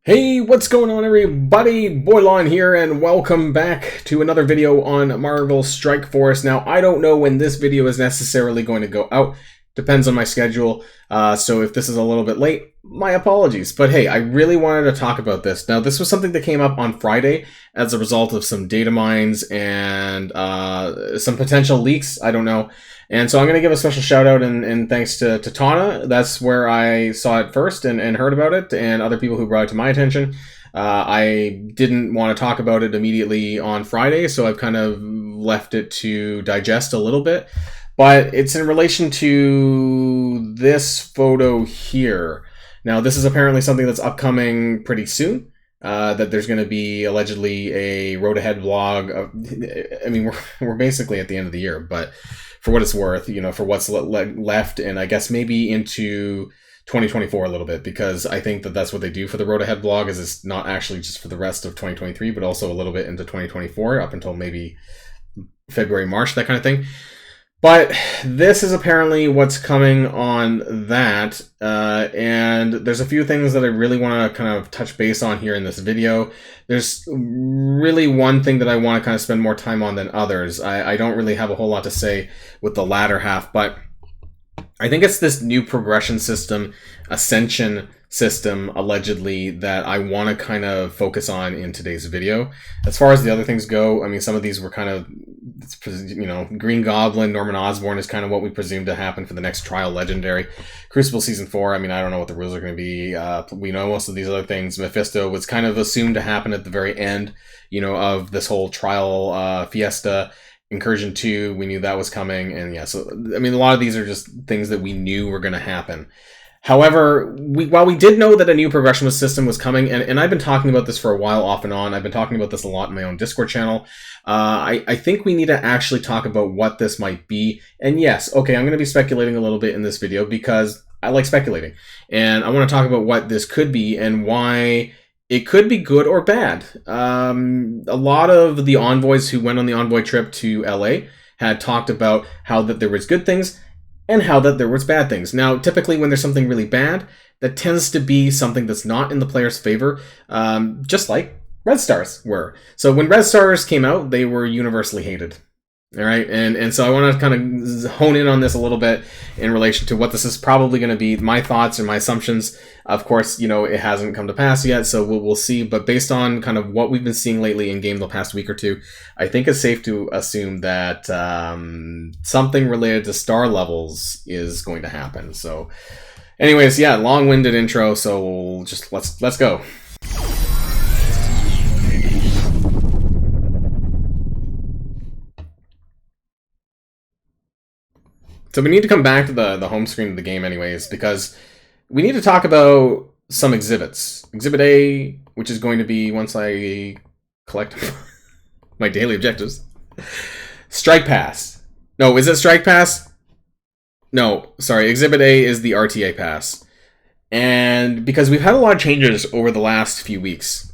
Hey, what's going on everybody? Boilon here and welcome back to another video on Marvel Strike Force. Now, I don't know when this video is necessarily going to go out. Depends on my schedule. So if this is a little bit late, my apologies. But hey, I really wanted to talk about this. Now, this was something that came up on Friday as a result of some data mines and some potential leaks. I don't know. And so I'm going to give a special shout out and thanks to Tana. That's where I saw it first and heard about it, and other people who brought it to my attention. I didn't want to talk about it immediately on Friday, so I've kind of left it to digest a little bit. But it's in relation to this photo here. Now, this is apparently something that's upcoming pretty soon. That there's going to be allegedly a road ahead vlog. I mean, we're basically at the end of the year, but for what it's worth, you know, for what's left, and I guess maybe into 2024 a little bit, because I think that that's what they do for the road ahead vlog, is it's not actually just for the rest of 2023, but also a little bit into 2024 up until maybe February, March, that kind of thing. But this is apparently what's coming on that, and there's a few things that I really want to kind of touch base on here in this video. There's really one thing that I want to kind of spend more time on than others. I don't really have a whole lot to say with the latter half, but I think it's this new progression system, Ascension system, allegedly, that I want to kind of focus on in today's video. As far as the other things go, I mean, some of these were kind of, you know, Green Goblin, Norman Osborn is kind of what we presume to happen for the next Trial Legendary. Crucible Season 4, I mean, I don't know what the rules are going to be. We know most of these other things. Mephisto was kind of assumed to happen at the very end, you know, of this whole Trial Fiesta. Incursion 2, we knew that was coming, and yeah, so, I mean, a lot of these are just things that we knew were going to happen. However, while we did know that a new progression system was coming, and I've been talking about this for a while off and on, I've been talking about this a lot in my own Discord channel, I think we need to actually talk about what this might be. And yes, okay, I'm going to be speculating a little bit in this video because I like speculating. And I want to talk about what this could be and why it could be good or bad. A lot of the envoys who went on the envoy trip to LA had talked about how that there was good things and how that there was bad things. Now, typically when there's something really bad, that tends to be something that's not in the player's favor, just like Red Stars were. So when Red Stars came out, they were universally hated. All right, and so I want to kind of hone in on this a little bit in relation to what this is probably going to be, my thoughts and my assumptions. Of course, you know, it hasn't come to pass yet, so we'll see. But based on kind of what we've been seeing lately in game the past week or two, I think it's safe to assume that something related to star levels is going to happen. So, anyways, yeah, long-winded intro. So just let's go. So we need to come back to the home screen of the game anyways, because we need to talk about some exhibits. Exhibit A, which is going to be, once I collect my daily objectives, Strike Pass. No, is it Strike Pass? No, sorry, Exhibit A is the RTA Pass. And because we've had a lot of changes over the last few weeks,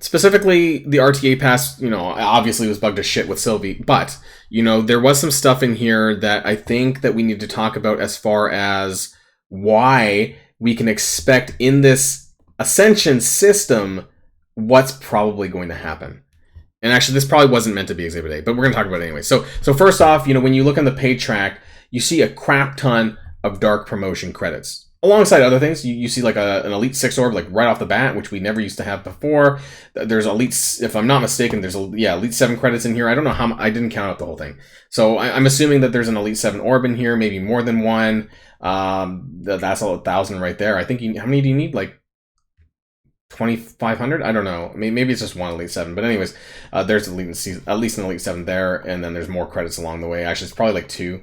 specifically, the RTA Pass, you know, obviously was bugged as shit with Sylvie, but, you know, there was some stuff in here that I think that we need to talk about as far as why we can expect in this Ascension system what's probably going to happen. And actually, this probably wasn't meant to be Exhibit A, but we're going to talk about it anyway. So first off, you know, when you look on the paid track, you see a crap ton of dark promotion credits. Alongside other things, you see like an Elite 6 orb, like right off the bat, which we never used to have before. There's Elite, if I'm not mistaken, there's Elite 7 credits in here. I don't know how, I didn't count out the whole thing. So I'm assuming that there's an Elite 7 orb in here, maybe more than one. That's all 1,000 right there. I think, how many do you need? Like 2,500? I don't know. Maybe it's just one Elite 7. But anyways, there's at least an Elite 7 there, and then there's more credits along the way. Actually, it's probably like 2.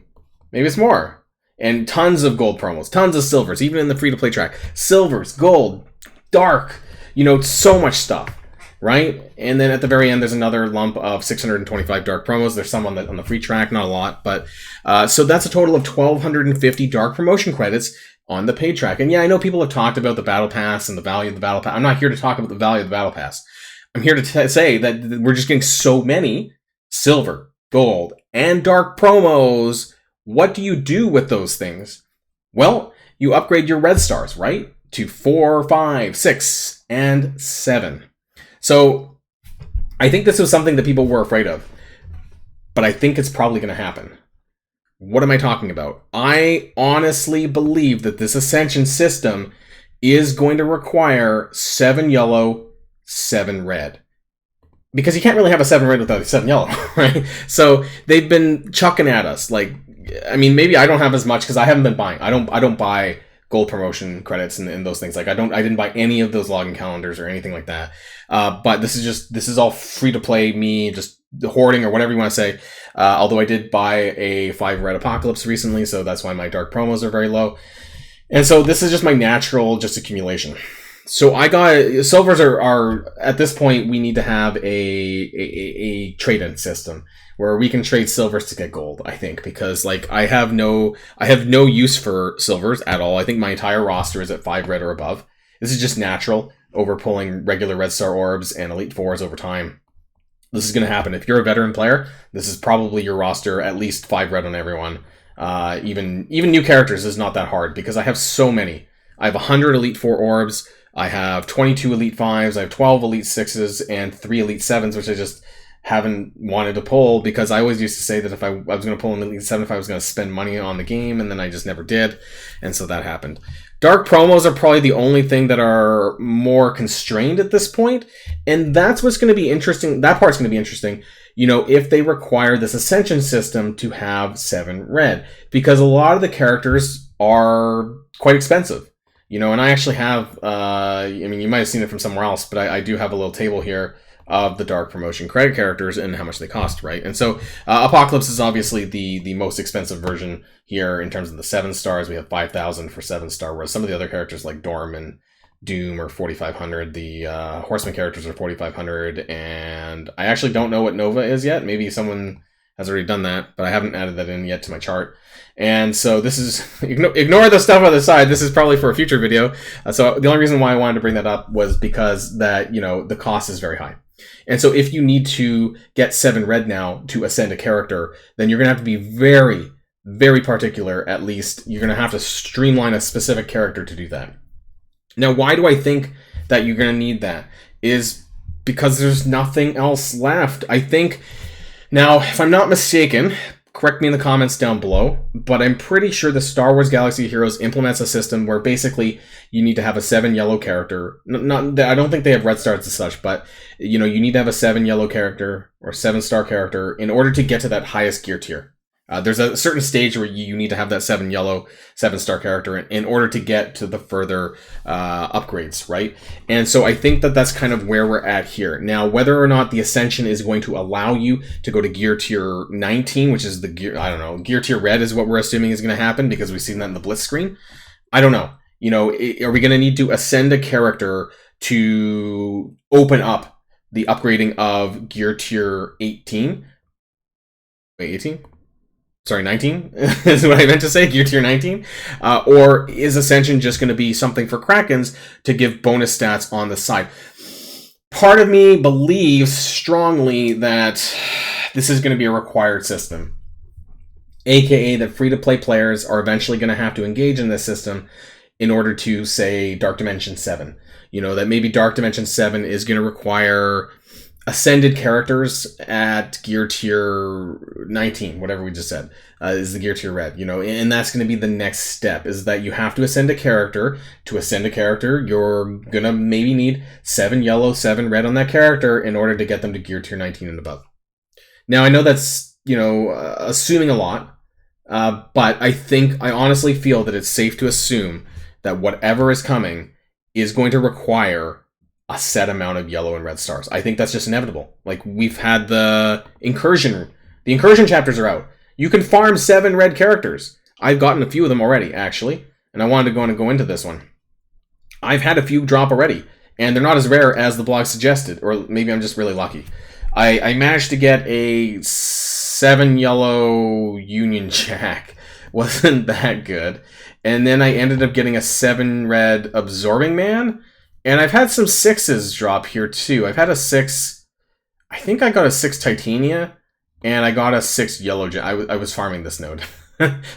Maybe it's more. And tons of gold promos, tons of silvers, even in the free-to-play track. Silvers, gold, dark, you know, so much stuff, right? And then at the very end, there's another lump of 625 dark promos. There's some on the free track, not a lot, but so that's a total of 1,250 dark promotion credits on the paid track. And yeah, I know people have talked about the Battle Pass and the value of the Battle Pass. I'm not here to talk about the value of the Battle Pass. I'm here to say that we're just getting so many silver, gold, and dark promos. What do you do with those things? Well, you upgrade your red stars, right? to 4, 5, 6, and 7. So I think this was something that people were afraid of, but I think it's probably going to happen. What am I talking about? I honestly believe that this Ascension system is going to require 7 yellow, 7 red. Because you can't really have a 7 red without a 7 yellow, right? So they've been chucking at us. Like, I mean, maybe I don't have as much because I haven't been buying. I don't buy gold promotion credits and those things. Like, I didn't buy any of those login calendars or anything like that. But this is all free to play, me just hoarding or whatever you want to say. Although I did buy a 5 red Apocalypse recently, so that's why my dark promos are very low. And so this is just my natural just accumulation. So I got silvers are at this point we need to have a trade-in system where we can trade silvers to get gold, I think, because like I have no use for silvers at all. I think my entire roster is at 5 red or above. This is just natural over pulling regular red star orbs and elite 4s over time. This is going to happen. If you're a veteran player, this is probably your roster, at least 5 red on everyone. Even new characters is not that hard because I have so many. I have 100 elite 4 orbs. I have 22 elite 5s, I have 12 elite 6s, and 3 elite 7s, which I just haven't wanted to pull because I always used to say that if I was going to pull an elite 7 if I was going to spend money on the game, and then I just never did, and so that happened. Dark promos are probably the only thing that are more constrained at this point, and that's what's going to be interesting. That part's going to be interesting, you know, if they require this Ascension system to have 7 red, because a lot of the characters are quite expensive. You know, and I actually have, I mean, you might have seen it from somewhere else, but I do have a little table here of the Dark Promotion credit characters and how much they cost, right? And so Apocalypse is obviously the most expensive version here in terms of the 7 stars. We have 5,000 for 7 star, whereas some of the other characters like Dorm and Doom are 4,500. The Horseman characters are 4,500, and I actually don't know what Nova is yet. Maybe someone has already done that, but I haven't added that in yet to my chart. And so this is, ignore the stuff on the side, this is probably for a future video. So the only reason why I wanted to bring that up was because that, you know, the cost is very high. And so if you need to get 7 red now to ascend a character, then you're going to have to be very, very particular. At least you're going to have to streamline a specific character to do that. Now, why do I think that you're going to need that? Is because there's nothing else left. I think, now, if I'm not mistaken, correct me in the comments down below, but I'm pretty sure the Star Wars Galaxy of Heroes implements a system where basically you need to have a 7 yellow character. I don't think they have red stars as such, but you know, you need to have a 7 yellow character or 7 star character in order to get to that highest gear tier. There's a certain stage where you need to have that 7 yellow, 7 star character in order to get to the further upgrades, right? And so I think that that's kind of where we're at here. Now, whether or not the Ascension is going to allow you to go to gear tier 19, which is the gear, I don't know, gear tier red is what we're assuming is going to happen because we've seen that in the Blitz screen. I don't know. You know, are we going to need to ascend a character to open up the upgrading of gear tier 18? Wait, 18? Sorry, 19 is what I meant to say, gear tier 19. Or is Ascension just going to be something for Krakens to give bonus stats on the side? Part of me believes strongly that this is going to be a required system. AKA that free-to-play players are eventually going to have to engage in this system in order to, say, Dark Dimension 7. You know, that maybe Dark Dimension 7 is going to require ascended characters at gear tier 19, whatever we just said, is the gear tier red, you know, and that's going to be the next step, is that you have to ascend a character. To ascend a character, you're going to maybe need 7 yellow, 7 red on that character in order to get them to gear tier 19 and above. Now, I know that's, you know, assuming a lot, but I honestly feel that it's safe to assume that whatever is coming is going to require a set amount of yellow and red stars. I think that's just inevitable. Like, we've had the incursion chapters are out. You can farm 7 red characters. I've gotten a few of them already, actually, and I wanted to go into this one. I've had a few drop already, and they're not as rare as the blog suggested, or maybe I'm just really lucky. I managed to get a 7 yellow Union Jack. Wasn't that good. And then I ended up getting a 7 red Absorbing Man. And I've had some 6s drop here too. I've had a 6, I think I got a 6 Titania, and I got a 6 yellow. I was farming this node.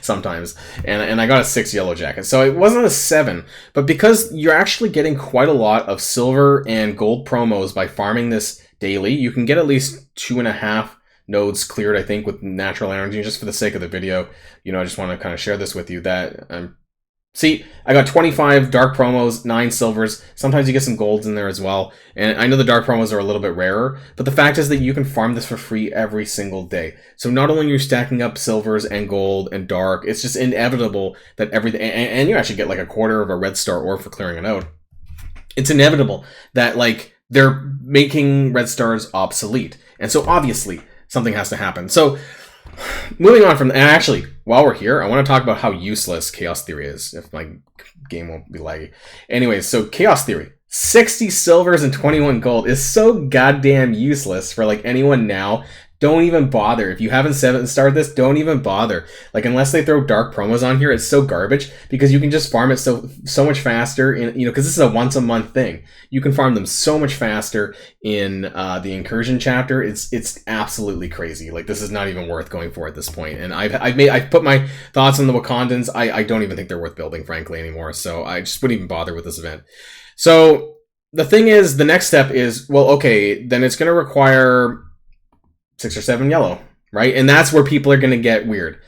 sometimes, and I got a 6 yellow jacket, so it wasn't a 7. But because you're actually getting quite a lot of silver and gold promos by farming this daily, you can get at least 2.5 nodes cleared, I think, with natural energy. Just for the sake of the video, you know, I just want to kind of share this with you that see, I got 25 dark promos, 9 silvers. Sometimes you get some golds in there as well. And I know the dark promos are a little bit rarer, but the fact is that you can farm this for free every single day. So not only are you stacking up silvers and gold and dark, it's just inevitable that everything, and you actually get like a quarter of a red star orb for clearing it out. It's inevitable that like they're making red stars obsolete. And so obviously something has to happen. So moving on from, and actually, while we're here, I want to talk about how useless Chaos Theory is, if my game won't be laggy. Anyways, so Chaos Theory, 60 silvers and 21 gold is so goddamn useless for like anyone now. Don't even bother. If you haven't 7-starred this, don't even bother. Like, unless they throw dark promos on here, it's so garbage because you can just farm it so much faster in, you know, because this is a once a month thing. You can farm them so much faster in the incursion chapter. It's absolutely crazy. Like, this is not even worth going for at this point. And I've put my thoughts on the Wakandans. I don't even think they're worth building, frankly, anymore. So I just wouldn't even bother with this event. So the thing is, the next step is, well, okay, then it's going to require 6 or 7 yellow, right? And that's where people are going to get weird.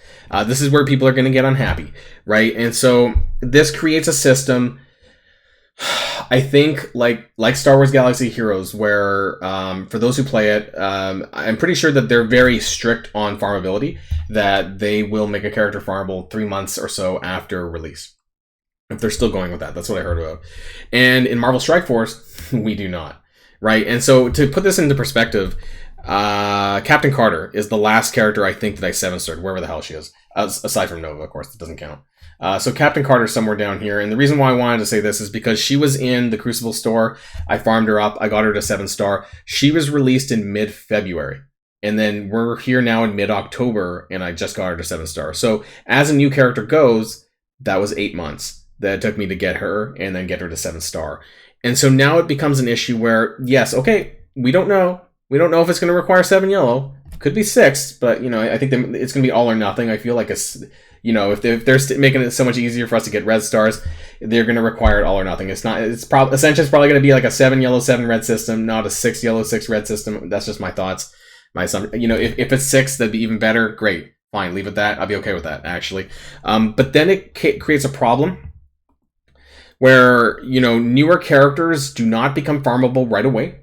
This is where people are going to get unhappy, right? And so this creates a system, I think, like Star Wars Galaxy Heroes, where for those who play it, I'm pretty sure that they're very strict on farmability, that they will make a character farmable 3 months or so after release. If they're still going with that, that's what I heard about. And in Marvel Strike Force, we do not, right? And so to put this into perspective, Captain Carter is the last character I think that I 7-starred, wherever the hell she is, aside from Nova, of course, that doesn't count. So Captain Carter's somewhere down here, and the reason why I wanted to say this is because she was in the Crucible store. I farmed her up, I got her to 7-star. She was released in mid-February, and then we're here now in mid-October, and I just got her to 7-star. So as a new character goes, that was 8 months that it took me to get her, and then get her to 7-star. And so now it becomes an issue where, yes, okay, we don't know. We don't know if it's going to require 7 yellow. Could be 6, but, you know, I think it's going to be all or nothing. I feel like, you know, if they're making it so much easier for us to get red stars, they're going to require it all or nothing. Ascension's probably going to be like a 7 yellow, 7 red system, not a 6 yellow, 6 red system. That's just my thoughts. My assumption. You know, if it's 6, that'd be even better. Great. Fine. Leave it that. I'll be okay with that, actually. But then it creates a problem where, you know, newer characters do not become farmable right away.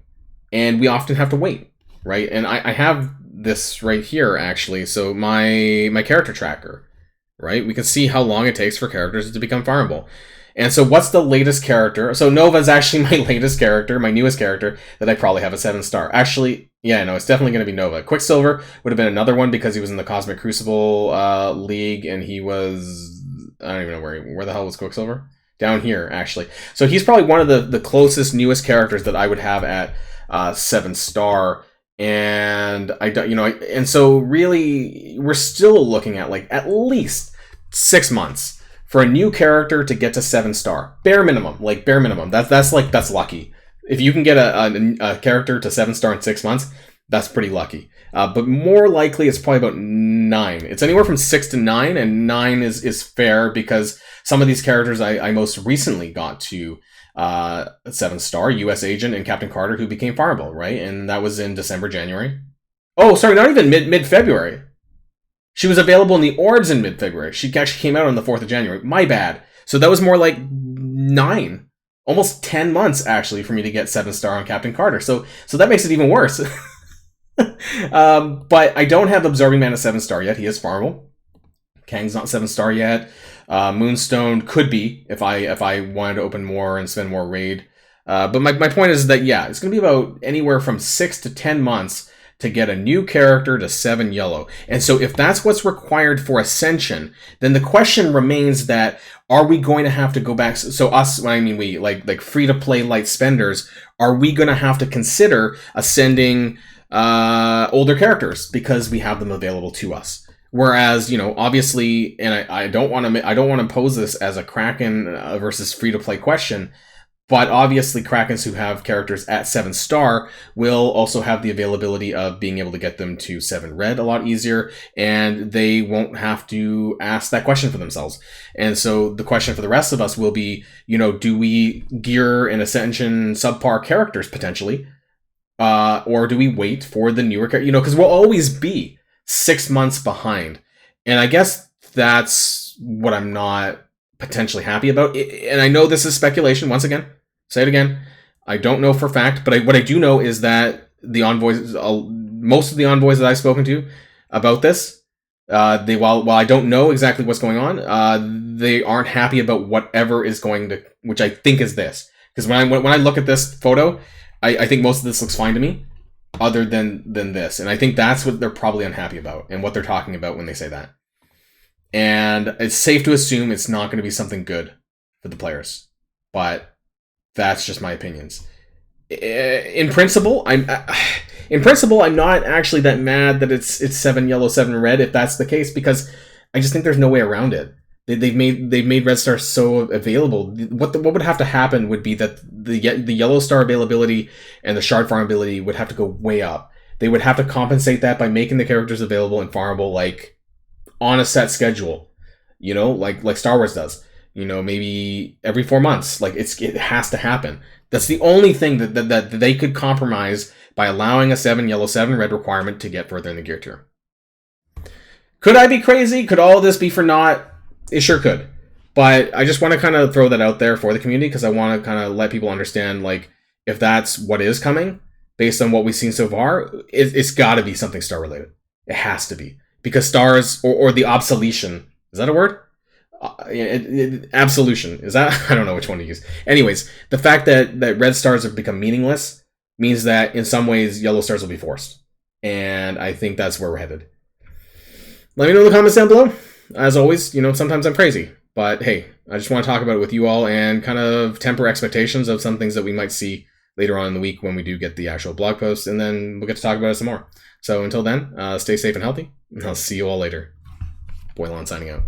And we often have to wait, right? And I have this right here, actually. So my character tracker, right? We can see how long it takes for characters to become farmable. And so what's the latest character? So Nova's actually my latest character, my newest character, that I probably have a 7-star. Actually, yeah, no, it's definitely going to be Nova. Quicksilver would have been another one because he was in the Cosmic Crucible League, and he was... I don't even know where the hell was Quicksilver? Down here, actually. So he's probably one of the closest, newest characters that I would have at 7-star, and I don't, you know, and so really we're still looking at like at least 6 months for a new character to get to 7-star, bare minimum. That's lucky. If you can get a character to 7-star in 6 months, that's pretty lucky. But more likely, it's probably about 9. It's anywhere from 6 to 9, and 9 is fair because some of these characters I most recently got to 7-star, US Agent and Captain Carter, who became farmable, right? And that was in December, January. Oh, sorry, not even mid-February. She was available in the orbs in mid-February. She actually came out on the 4th of January. My bad. So that was more like 9. Almost 10 months, actually, for me to get 7-star on Captain Carter. So that makes it even worse. But I don't have Absorbing Man at 7-star yet. He is farmable. Kang's not 7-star yet. Moonstone could be if I wanted to open more and spend more raid. But my point is that, yeah, it's going to be about anywhere from 6 to 10 months to get a new character to 7 yellow. And so if that's what's required for Ascension, then the question remains that, are we going to have to go back? So us, when I mean we, like free-to-play light spenders, are we going to have to consider ascending older characters because we have them available to us? Whereas, you know, obviously, and I don't want to pose this as a Kraken versus free-to-play question, But obviously, Krakens who have characters at 7-star will also have the availability of being able to get them to 7 red a lot easier, and they won't have to ask that question for themselves. And so the question for the rest of us will be, you know, do we gear an Ascension subpar characters potentially? Or do we wait for the newer character? You know, because we'll always be 6 months behind. And I guess that's what I'm not potentially happy about. And I know this is speculation, once again. Say it again. I don't know for a fact, but what I do know is that the envoys, most of the envoys that I've spoken to about this, while I don't know exactly what's going on, they aren't happy about whatever is going to, which I think is this. Because when I look at this photo, I think most of this looks fine to me, other than this, and I think that's what they're probably unhappy about, and what they're talking about when they say that. And it's safe to assume it's not going to be something good for the players, but that's just my opinions. In principle, I'm not actually that mad that it's 7 yellow, 7 red if that's the case, because I just think there's no way around it. They've made Red Star so available. What would have to happen would be that the Yellow Star availability and the Shard farmability would have to go way up. They would have to compensate that by making the characters available and farmable like on a set schedule, you know, like Star Wars does. You know, maybe every 4 months. Like it has to happen. That's the only thing that they could compromise by allowing a 7 yellow, 7 red requirement to get further in the gear tier. Could I be crazy? Could all of this be for naught? It sure could. But I just want to kind of throw that out there for the community, because I want to kind of let people understand, like, if that's what is coming, based on what we've seen so far, it's got to be something star related. It has to be. Because stars, or the obsolescence, is that a word? Absolution. Is that? I don't know which one to use. Anyways, the fact that red stars have become meaningless means that in some ways yellow stars will be forced. And I think that's where we're headed. Let me know in the comments down below. As always, you know, sometimes I'm crazy. But hey, I just want to talk about it with you all and kind of temper expectations of some things that we might see later on in the week when we do get the actual blog post. And then we'll get to talk about it some more. So until then, stay safe and healthy. And I'll see you all later. Boilon signing out.